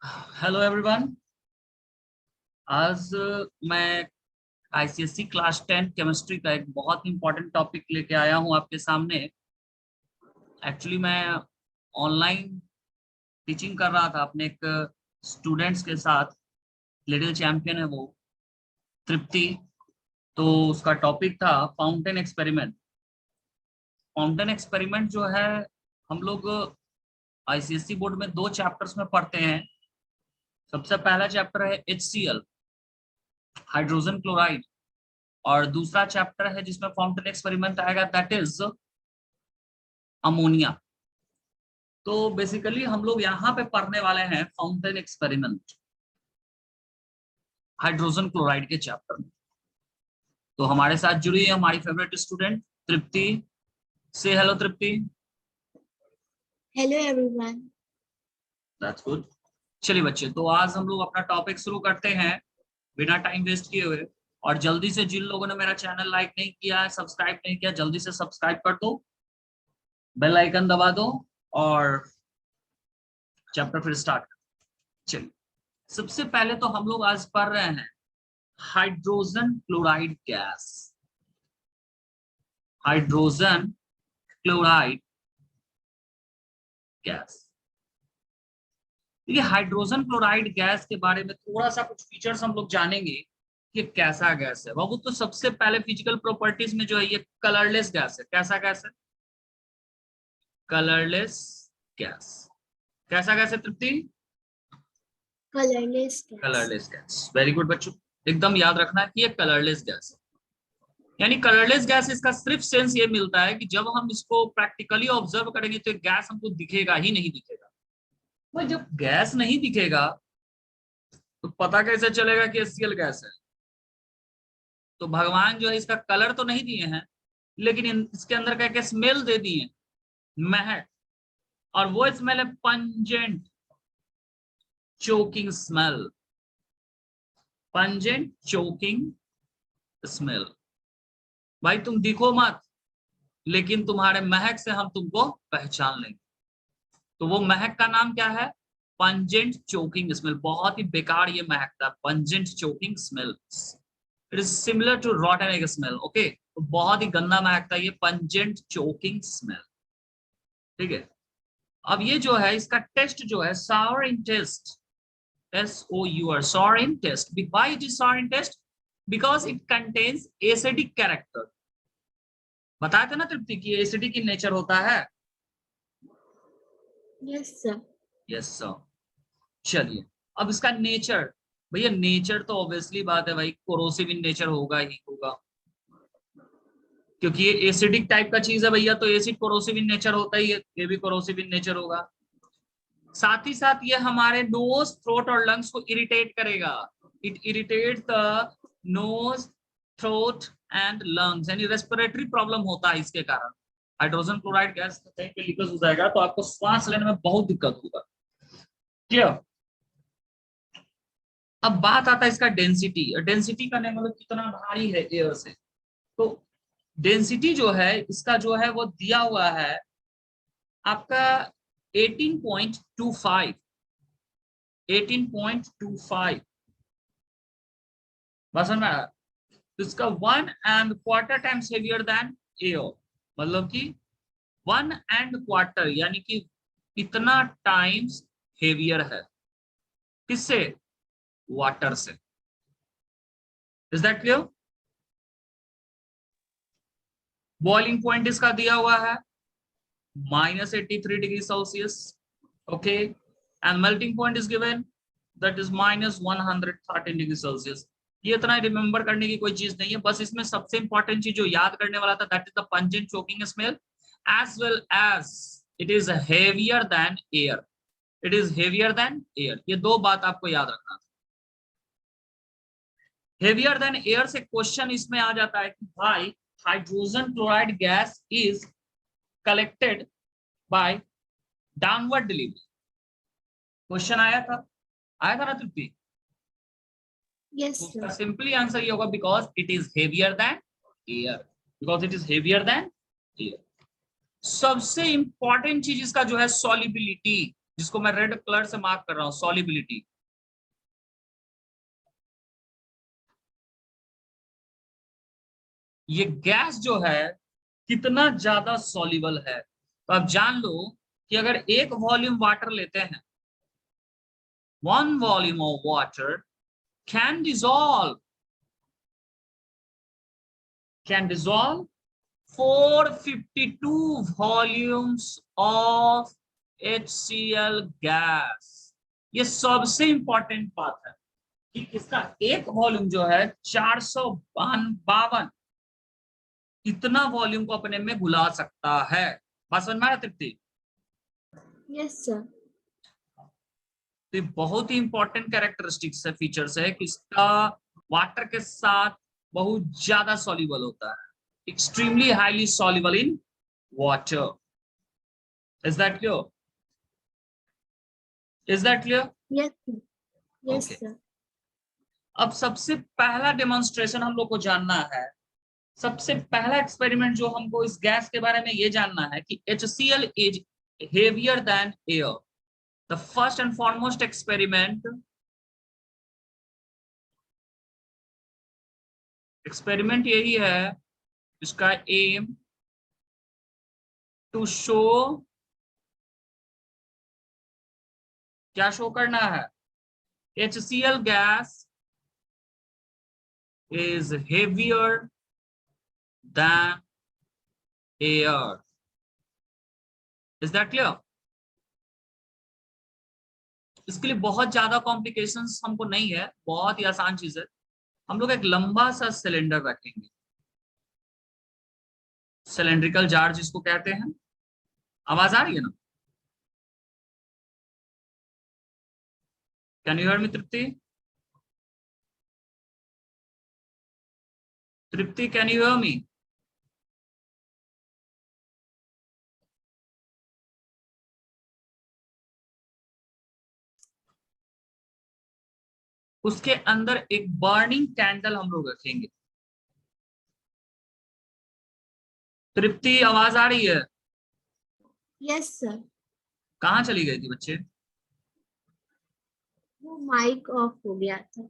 Hello everyone. आज मैं ICSC class 10 chemistry का एक बहुत इंपॉर्टेंट टॉपिक लेके आया हूं आपके सामने। एक्चुअली मैं ऑनलाइन टीचिंग कर रहा था अपने एक स्टूडेंट्स के साथ। लिटिल चैंपियन है वो, तृप्ति। तो उसका टॉपिक था फाउंटेन एक्सपेरिमेंट। फाउंटेन एक्सपेरिमेंट जो है, हम लोग आईसीएससी बोर्ड में 2 चैप्टर्स में पढ़ते हैं। सबसे पहला चैप्टर है HCl, हाइड्रोजन क्लोराइड, और दूसरा चैप्टर है जिसमें फाउंटेन एक्सपेरिमेंट आएगा, दैट इज अमोनिया। तो बेसिकली हम लोग यहाँ पे पढ़ने वाले हैं फाउंटेन एक्सपेरिमेंट हाइड्रोजन क्लोराइड के चैप्टर में। तो हमारे साथ जुड़ी है हमारी फेवरेट स्टूडेंट तृप्ति। से hello Tripti. Hello everyone. That's good. चलिए बच्चे, तो आज हम लोग अपना टॉपिक शुरू करते हैं बिना टाइम वेस्ट किए हुए। और जल्दी से जिन लोगों ने मेरा चैनल लाइक नहीं किया है, सब्सक्राइब नहीं किया, जल्दी से सब्सक्राइब कर दो, बेल आइकन दबा दो और चैप्टर फिर स्टार्ट। चलिए, सबसे पहले तो हम लोग आज पढ़ रहे हैं hydrogen chloride gas. Hydrogen chloride gas. देखिए, हाइड्रोजन क्लोराइड गैस के बारे में थोड़ा सा कुछ फीचर्स हम लोग जानेंगे कि कैसा गैस है बाबू। तो सबसे पहले फिजिकल प्रॉपर्टीज में जो है, ये कलरलेस गैस है। कैसा गैस है? Colourless gas. कैसा गैस है Tripti? Colourless gas. Colourless gas. Very good बच्चों, एकदम याद रखना कि ये कलरलेस गैस है। यानी कलरलेस गैस, इसका सिर्फ सेंस ये मिलता है कि जब हम इसको प्रैक्टिकली ऑब्जर्व करेंगे तो गैस हमको दिखेगा ही नहीं दिखेगा। भाई, जब गैस नहीं दिखेगा तो पता कैसे चलेगा कि HCl गैस है? तो भगवान जो है इसका कलर तो नहीं दिए हैं, लेकिन इसके अंदर क्या क्या स्मेल दे दिए, महक। और वो स्मेल है pungent choking smell. Pungent choking smell. भाई तुम दिखो मत, लेकिन तुम्हारे महक से हम तुमको पहचान लेंगे। तो वो महक का नाम क्या है? Pungent choking smell. बहुत ही बेकार ये महक था, pungent choking smell. It is similar to rotten egg smell. Okay, तो बहुत ही गंदा महक था ये पंजेंट चोकिंग स्मेल। ठीक है। अब ये जो है, इसका टेस्ट जो है सावर इन test, SOUR, sour in taste. Why it is sour in taste? Because it contains acidic character. बताया था ना तृप्ति की एसिडिक इन नेचर होता है। Yes sir. Yes sir. चलिए, अब इसका नेचर, भैया नेचर तो ऑब्वियसली बात है भाई, कोरोसिव इन नेचर होगा ही होगा, क्योंकि ये एसिडिक टाइप का चीज है भैया। तो एसिड कोरोसिव इन नेचर होता ही है, ये भी कोरोसिव इन नेचर होगा। साथ ही साथ ये हमारे नोज, थ्रोट और लंग्स को इरिटेट करेगा। It irritate the nose, throat and lungs, यानी रेस्पिरेटरी प्रॉब्लम होता है इसके कारण। हाइड्रोजन क्लोराइड गैस कहीं पे लीकेज हो जाएगा तो आपको सांस लेने में बहुत दिक्कत होगा। क्लियर? अब बात आता है इसका डेंसिटी। डेंसिटी का मतलब कितना भारी है एयर से। तो डेंसिटी जो है इसका जो है वो दिया हुआ है आपका 18.25। 18.25 बस समझ में आया? तो इसका 1¼ टाइम्स हेवियर देन एयर, मतलब कि 1¼ यानी कि इतना टाइम्स हेवियर है। किससे? वाटर से। Is that clear? Boiling point इसका दिया हुआ है -83 degree Celsius. Okay, and melting point is given, that is -113 degree Celsius. ये इतना रिमेंबर करने की कोई चीज नहीं है, बस इसमें सबसे इंपॉर्टेंट चीज जो याद करने वाला था, that is the pungent choking smell, as well as it is heavier than air. It is heavier than air, ये दो बात आपको याद रखना था। हेवियर देन एयर से क्वेश्चन इसमें आ जाता है कि भाई hydrogen chloride gas is collected by downward delivery. Question आया था ना तृप्ति? यस उसका सर। सिंपली आंसर ये होगा, because it is heavier than air. Because it is heavier than air. सबसे इंपॉर्टेंट चीज इसका जो है सॉल्युबिलिटी। जिसको मैं रेड कलर से मार्क कर रहा हूं, सॉल्युबिलिटी। ये गैस जो है कितना ज्यादा सॉल्युबल है, तो आप जान लो कि अगर एक वॉल्यूम वाटर लेते हैं, 1 volume of water can dissolve 452 volumes of HCl gas. ये सबसे इंपॉर्टेंट बात है कि इसका एक वॉल्यूम जो है 452 इतना वॉल्यूम को अपने में घुला सकता है। बात समझ में आ रहा तृप्ति? Yes sir. तो ये बहुत ही इंपॉर्टेंट कैरेक्टरिस्टिक्स है, फीचर्स है कि इसका वाटर के साथ बहुत ज्यादा सॉल्युबल होता है, extremely highly soluble in water. Is that clear? Is that clear? Yes sir. Yes okay. Sir. अब सबसे पहला डेमोन्स्ट्रेशन हम लोग को जानना है, सबसे पहला एक्सपेरिमेंट जो हमको इस गैस के बारे में ये जानना है कि HCl is heavier than air. The first and foremost experiment यही है, इसका एम टू शो, क्या शो करना है? HCl gas is heavier than air. Is that clear? इसके लिए बहुत ज्यादा कॉम्प्लिकेशंस हमको नहीं है, बहुत ही आसान चीज है। हम लोग एक लंबा सा सिलेंडर रखेंगे, सिलेंड्रिकल जार जिसको कहते हैं। आवाज आ रही है ना? Can you hear me Tripti? Tripti, can you hear me? उसके अंदर एक बर्निंग कैंडल हम लोग रखेंगे। तृप्ति, आवाज आ रही है? Yes sir. कहाँ चली गई थी बच्चे? वो माइक ऑफ हो गया था।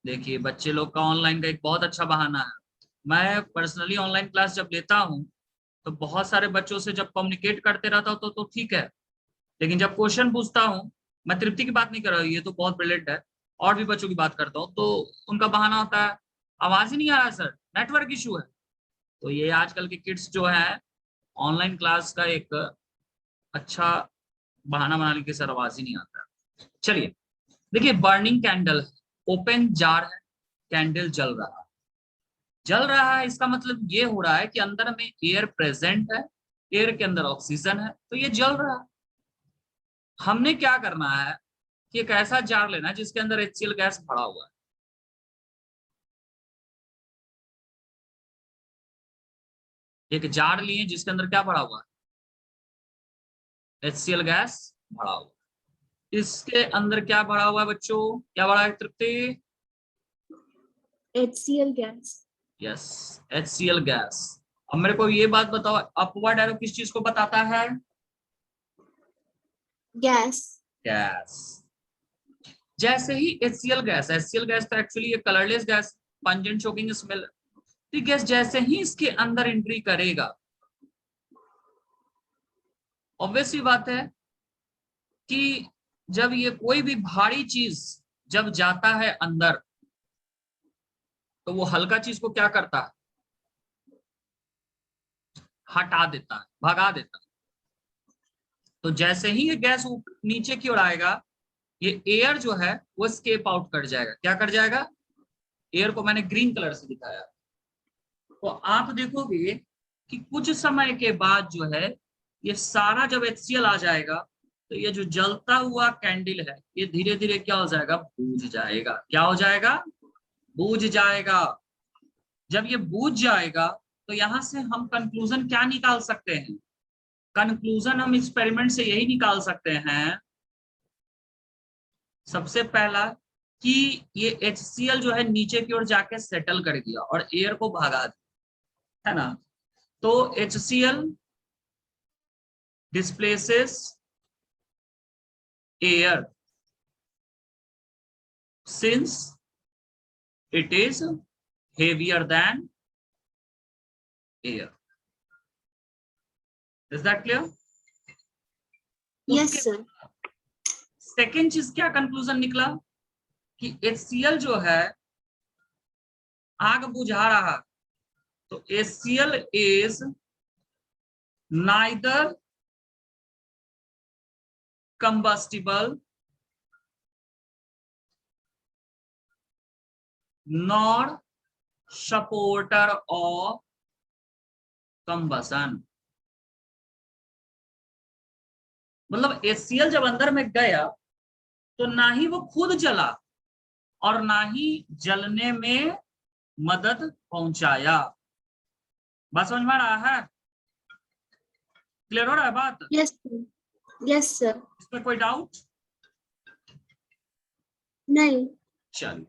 देखिए, बच्चे लोग का ऑनलाइन का एक बहुत अच्छा बहाना है। मैं पर्सनली ऑनलाइन क्लास जब लेता हूँ तो बहुत सारे बच्चों से जब कम्युनिकेट करते रहता हूँ तो ठीक है, लेकिन जब क्वेश्चन पूछता हूँ, मैं तृप्ति की बात नहीं कर रहा हूँ, ये तो बहुत ब्रिलियंट है, और भी बच्चों की बात करता हूँ, तो उनका बहाना होता है आवाज ही नहीं आ रहा सर, नेटवर्क इशू है। तो ये आजकल के किड्स जो है ऑनलाइन क्लास का एक अच्छा बहाना बना लेके सर आवाज ही नहीं आता। चलिए देखिए, बर्निंग कैंडल, ओपन जार है, कैंडल जल रहा है, इसका मतलब ये हो रहा है कि अंदर में एयर प्रेजेंट है, एयर के अंदर ऑक्सीजन है, तो ये जल रहा है। हमने क्या करना है कि एक ऐसा जार लेना है जिसके अंदर HCl गैस भरा हुआ है। एक जार लिए जिसके अंदर क्या भरा हुआ है? HCl गैस भरा हुआ है। इसके अंदर क्या भरा हुआ है बच्चों? क्या भरा है तृप्ति? HCl gas. Yes, HCl gas. अब मेरे को ये बात बताओ, अपवर्ड एरो किस चीज को बताता है? गैस। गैस। जैसे ही HCl गैस तो एक्चुअली ये colourless gas, pungent choking smell, तो गैस जैसे ही इसके अंदर एंट्री करेगा, ऑब्वियस सी बात है कि जब ये कोई भी भारी चीज जब जाता है अंदर, तो वो हल्का चीज को क्या करता है? हटा देता है, भगा देता है। तो जैसे ही ये गैस नीचे की ओर आएगा, ये एयर जो है वो स्केप आउट कर जाएगा। क्या कर जाएगा? एयर को मैंने ग्रीन कलर से दिखाया। तो आप देखोगे कि कुछ समय के बाद जो है ये सारा जब HCl आ जाएगा, तो ये जो जलता हुआ कैंडल है ये धीरे धीरे क्या हो जाएगा? बूझ जाएगा। क्या हो जाएगा? बूझ जाएगा। जब ये बूझ जाएगा तो यहां से हम कंक्लूजन क्या निकाल सकते हैं? कंक्लूजन हम एक्सपेरिमेंट से यही निकाल सकते हैं, सबसे पहला, कि ये HCl जो है नीचे की ओर जाके सेटल कर गया और एयर को भगा दिया, है ना? तो HCl displaces air since it is heavier than air. Is that clear? Yes, sir. Second चीज क्या कंक्लूजन निकला कि HCl जो है आग बुझा रहा, तो HCl is neither combustible nor supporter of combustion. मतलब HCl जब अंदर में गया तो ना ही वो खुद जला और ना ही जलने में मदद पहुंचाया। बात समझ में आ रहा है? क्लियर हो रहा है बात? Yes, sir. Yes, sir. इसमें कोई डाउट? नहीं. चलिए